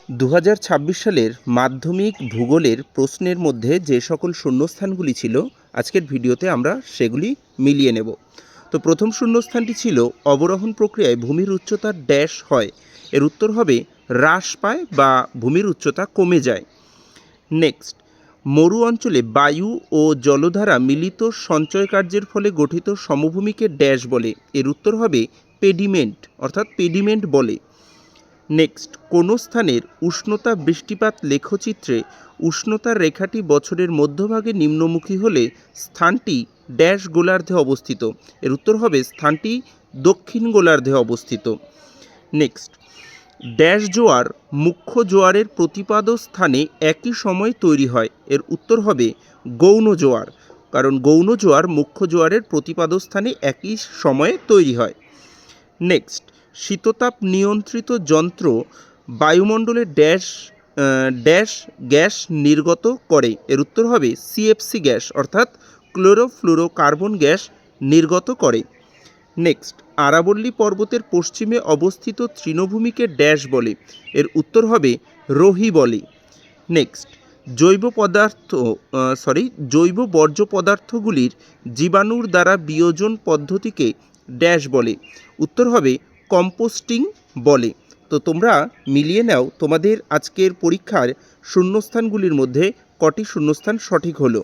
2026 সালের মাধ্যমিক ভূগোলের প্রশ্নের মধ্যে যে সকল শূন্যস্থানগুলি ছিল আজকের ভিডিওতে আমরা সেগুলি মিলিয়ে নেব। তো প্রথম শূন্যস্থানটি ছিল অবরোহণ প্রক্রিয়ায় ভূমির উচ্চতা ড্যাশ হয়। এর উত্তর হবে হ্রাস পায় বা ভূমির উচ্চতা কমে যায়। নেক্সট, মরু অঞ্চলে বায়ু ও জলধারা মিলিত সঞ্চয় কার্যের ফলে গঠিত সমভূমিকে ড্যাশ বলে। এর উত্তর হবে পেডিমেন্ট, অর্থাৎ পেডিমেন্ট বলে। নেক্সট, কোনো স্থানের উষ্ণতা বৃষ্টিপাত লেখচিত্রে উষ্ণতার রেখাটি বছরের মধ্যভাগে নিম্নমুখী হলে স্থানটি ড্যাশ গোলার্ধে অবস্থিত। এর উত্তর হবে স্থানটি দক্ষিণ গোলার্ধে অবস্থিত। নেক্সট, ড্যাশ জোয়ার মুখ্য জোয়ারের প্রতিপাদ স্থানে একই সময়ে তৈরি হয়। এর উত্তর হবে গৌণ জোয়ার, কারণ গৌণ জোয়ার মুখ্য জোয়ারের প্রতিপাদ স্থানে একই সময়ে তৈরি হয়। নেক্সট, শীততাপ নিয়ন্ত্রিত যন্ত্র বায়ুমণ্ডলে ড্যাশ গ্যাস নির্গত করে। এর উত্তর হবে সিএফসি গ্যাস, অর্থাৎ ক্লোরোফ্লুরোকার্বন গ্যাস নির্গত করে। নেক্সট, আরাবল্লী পর্বতের পশ্চিমে অবস্থিত তৃণভূমিকে ড্যাশ বলে। এর উত্তর হবে রোহি বলে। নেক্সট, জৈব বর্জ্য পদার্থগুলির জীবাণুর দ্বারা বিয়োজন পদ্ধতিকে ড্যাশ বলে। উত্তর হবে কম্পোস্টিং বলে। তো তোমরা মিলিয়ে নাও তোমাদের আজকের পরীক্ষার শূন্যস্থানগুলির মধ্যে কটি শূন্যস্থান সঠিক হলো।